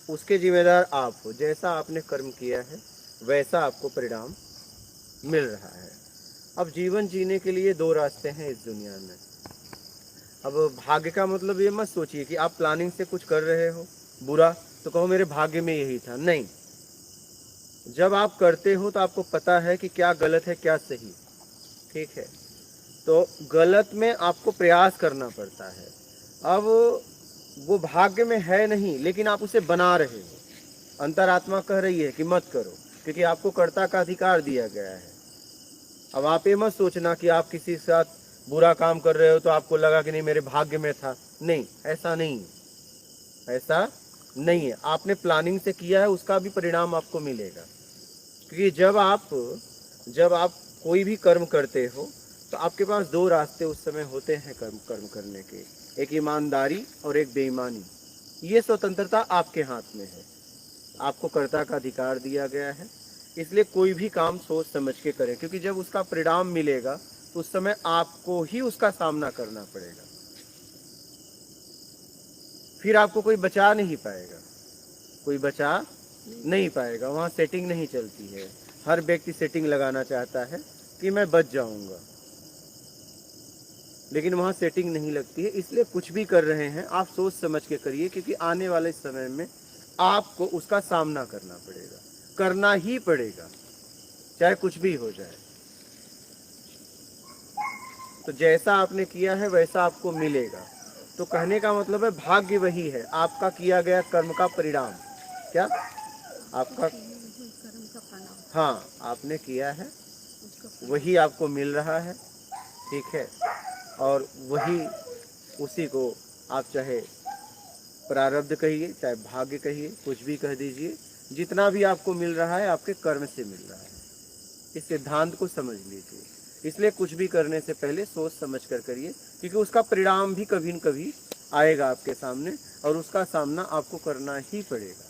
उसके जिम्मेदार आप हो। जैसा आपने कर्म किया है वैसा आपको परिणाम मिल रहा है। अब जीवन जीने के लिए दो रास्ते हैं इस दुनिया में। अब भाग्य का मतलब ये मत सोचिए कि आप प्लानिंग से कुछ कर रहे हो बुरा तो कहो मेरे भाग्य में यही था। नहीं, जब आप करते हो तो आपको पता है कि क्या गलत है क्या सही, ठीक है। तो गलत में आपको प्रयास करना पड़ता है। अब वो भाग्य में है नहीं, लेकिन आप उसे बना रहे हो। अंतरात्मा कह रही है कि मत करो, क्योंकि आपको कर्ता का अधिकार दिया गया है। अब आप ये मत सोचना कि आप किसी के साथ बुरा काम कर रहे हो तो आपको लगा कि नहीं मेरे भाग्य में था। नहीं, ऐसा नहीं है, ऐसा नहीं है। आपने प्लानिंग से किया है, उसका भी परिणाम आपको मिलेगा। क्योंकि जब आप कोई भी कर्म करते हो तो आपके पास दो रास्ते उस समय होते हैं कर्म करने के, एक ईमानदारी और एक बेईमानी। ये स्वतंत्रता आपके हाथ में है, आपको कर्ता का अधिकार दिया गया है। इसलिए कोई भी काम सोच समझ के करें, क्योंकि जब उसका परिणाम मिलेगा तो उस समय आपको ही उसका सामना करना पड़ेगा। फिर आपको कोई बचा नहीं पाएगा, कोई बचा नहीं पाएगा। वहाँ सेटिंग नहीं चलती है। हर व्यक्ति सेटिंग लगाना चाहता है कि मैं बच जाऊंगा, लेकिन वहाँ सेटिंग नहीं लगती है। इसलिए कुछ भी कर रहे हैं आप सोच समझ के करिए, क्योंकि आने वाले समय में आपको उसका सामना करना पड़ेगा, करना ही पड़ेगा, चाहे कुछ भी हो जाए। तो जैसा आपने किया है वैसा आपको मिलेगा। तो कहने का मतलब है भाग्य वही है, आपका किया गया कर्म का परिणाम। क्या आपका, हाँ, आपने किया है वही आपको मिल रहा है, ठीक है। और वही, उसी को आप चाहे प्रारब्ध कहिए चाहे भाग्य कहिए, कुछ भी कह दीजिए, जितना भी आपको मिल रहा है आपके कर्म से मिल रहा है। इस सिद्धांत को समझ लीजिए। इसलिए कुछ भी करने से पहले सोच समझ कर करिए, क्योंकि उसका परिणाम भी कभी न कभी आएगा आपके सामने और उसका सामना आपको करना ही पड़ेगा।